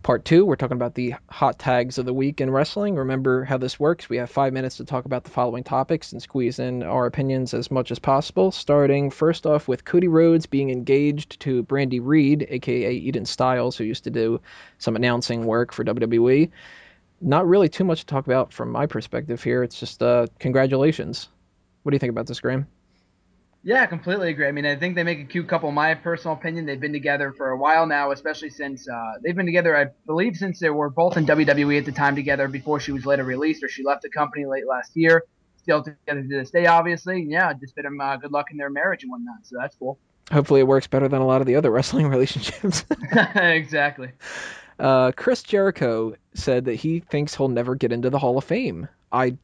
Part two, we're talking about the hot tags of the week in wrestling. Remember how this works. We have 5 minutes to talk about the following topics and squeeze in our opinions as much as possible. Starting first off with Cody Rhodes being engaged to Brandi Reed, aka Eden Stiles, who used to do some announcing work for WWE. Not really too much to talk about from my perspective here. It's just congratulations. What do you think about this, Graham? Yeah, completely agree. I mean, I think they make a cute couple. In my personal opinion, they've been together for a while now, especially since they've been together, I believe, since they were both in WWE at the time together before she was later released or she left the company late last year. Still together to this day, obviously. Yeah, just bid them good luck in their marriage and whatnot. So that's cool. Hopefully, it works better than a lot of the other wrestling relationships. Exactly. Chris Jericho said that he thinks he'll never get into the Hall of Fame. I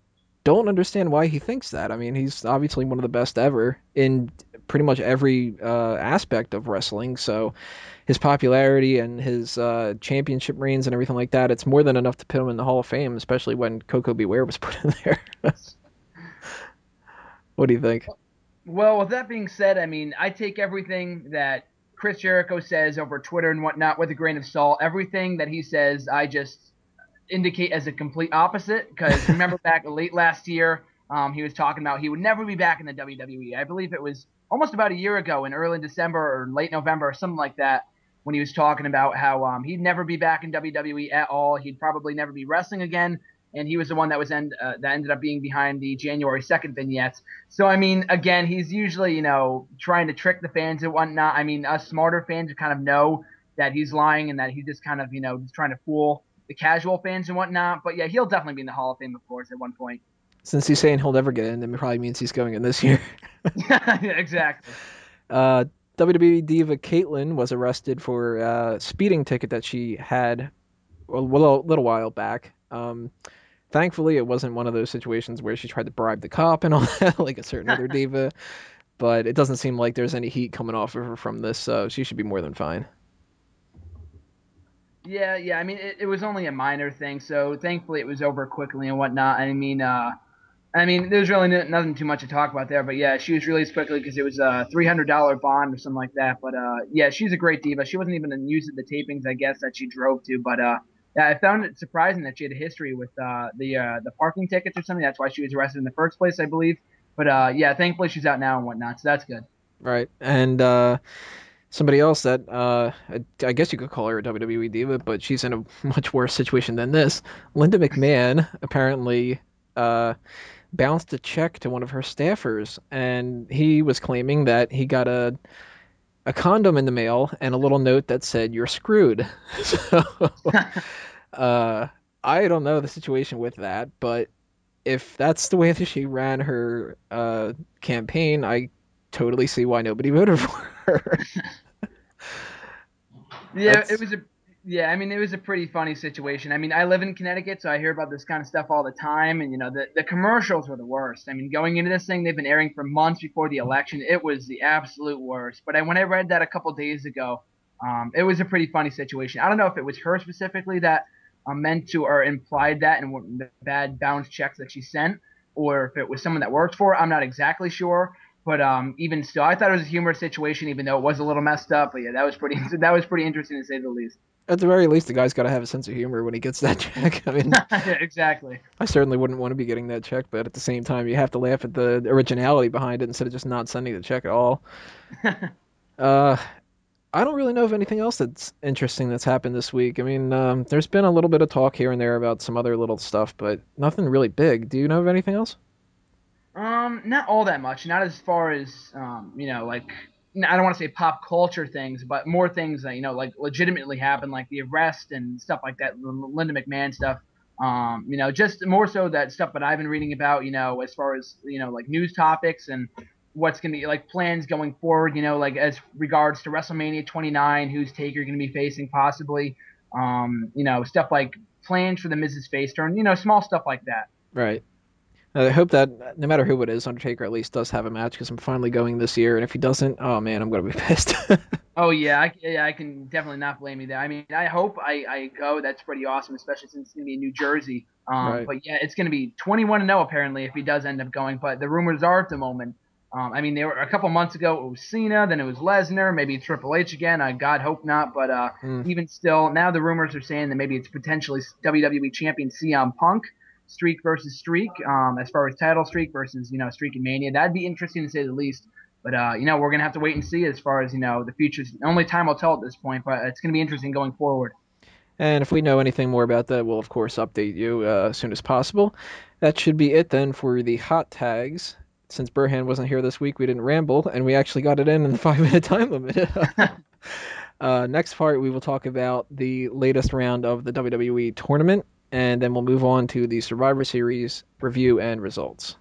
don't understand why he thinks that. I mean, he's obviously one of the best ever in pretty much every aspect of wrestling. So his popularity and his championship reigns and everything like that, it's more than enough to put him in the Hall of Fame, especially when Coco Beware was put in there. What do you think? Well, with that being said, I mean, I take everything that Chris Jericho says over Twitter and whatnot with a grain of salt. Everything that he says, I just indicate as a complete opposite. Because remember back late last year, he was talking about he would never be back in the WWE. I believe it was almost about a year ago in early December or late November or something like that when he was talking about how he'd never be back in WWE at all. He'd probably never be wrestling again. And he was the one that ended up being behind the January 2nd vignettes. So I mean, again, he's usually trying to trick the fans and whatnot. I mean, us smarter fans kind of know that he's lying and that he's just kind of just trying to fool the casual fans and whatnot. But yeah, he'll definitely be in the Hall of Fame, of course, at one point. Since he's saying he'll never get in, then it probably means he's going in this year. Exactly. Uh, WWE diva Kaitlyn was arrested for a speeding ticket that she had a little while back. Thankfully, it wasn't one of those situations where she tried to bribe the cop and all that, like a certain other diva. But it doesn't seem like there's any heat coming off of her from this, so she should be more than fine. Yeah, yeah. I mean, it was only a minor thing, so thankfully it was over quickly and whatnot. I mean, there's really nothing too much to talk about there, but yeah, she was released quickly because it was a $300 bond or something like that. But yeah, she's a great diva. She wasn't even in use of the tapings, I guess, that she drove to. But yeah, I found it surprising that she had a history with the parking tickets or something. That's why she was arrested in the first place, I believe. But yeah, thankfully she's out now and whatnot, so that's good. Right. And somebody else that I guess you could call her a WWE diva, but she's in a much worse situation than this. Linda McMahon apparently uh, bounced a check to one of her staffers, and he was claiming that he got a condom in the mail and a little note that said "You're screwed." So uh, I don't know the situation with that, but if that's the way that she ran her campaign, I totally see why nobody voted for her. Yeah, it That's was a yeah, I mean it was a pretty funny situation. I mean, I live in Connecticut, so I hear about this kind of stuff all the time and the commercials were the worst. I mean, going into this thing, they've been airing for months before the election. It was the absolute worst. But when I read that a couple days ago, it was a pretty funny situation. I don't know if it was her specifically that meant to or implied that and the bad bounce checks that she sent, or if it was someone that worked for her. I'm not exactly sure. But even still, I thought it was a humorous situation, even though it was a little messed up. But yeah, that was pretty that was pretty interesting to say the least. at the very least, the guy's got to have a sense of humor when he gets that check. I mean, Exactly. I certainly wouldn't want to be getting that check, but at the same time, you have to laugh at the originality behind it instead of just not sending the check at all. Uh, I don't really know of anything else that's interesting that's happened this week. I mean, there's been a little bit of talk here and there about some other little stuff, but nothing really big. Do you know of anything else? Not all that much. Not as far as like I don't want to say pop culture things, but more things that like legitimately happen, like the arrest and stuff like that, Linda McMahon stuff. Just more so that stuff that I've been reading about. As far as like news topics and what's gonna be like plans going forward. Like as regards to WrestleMania 29, who's Taker gonna be facing possibly. Stuff like plans for the Mrs. Face turn. Small stuff like that. Right. I hope that no matter who it is, Undertaker at least does have a match because I'm finally going this year, and if he doesn't, oh man, I'm gonna be pissed. Oh yeah, I can definitely not blame you there. I mean, I hope I go. That's pretty awesome, especially since it's gonna be in New Jersey. Right. But yeah, it's gonna be 21-0 apparently if he does end up going. But the rumors are at the moment I mean, they were a couple months ago. It was Cena, then it was Lesnar, maybe Triple H again. God hope not, but Mm. even still, now the rumors are saying that maybe it's potentially WWE Champion CM Punk, streak versus streak, as far as title streak versus streak and Mania. That'd be interesting to say the least. But we're gonna have to wait and see as far as the future. Only time will tell at this point, but it's gonna be interesting going forward. And if we know anything more about that, we'll of course update you as soon as possible. That should be it then for the hot tags. Since Burhan wasn't here this week, we didn't ramble, and we actually got it in the 5 minute time limit. Next part, we will talk about the latest round of the WWE tournament, and then we'll move on to the Survivor Series review and results.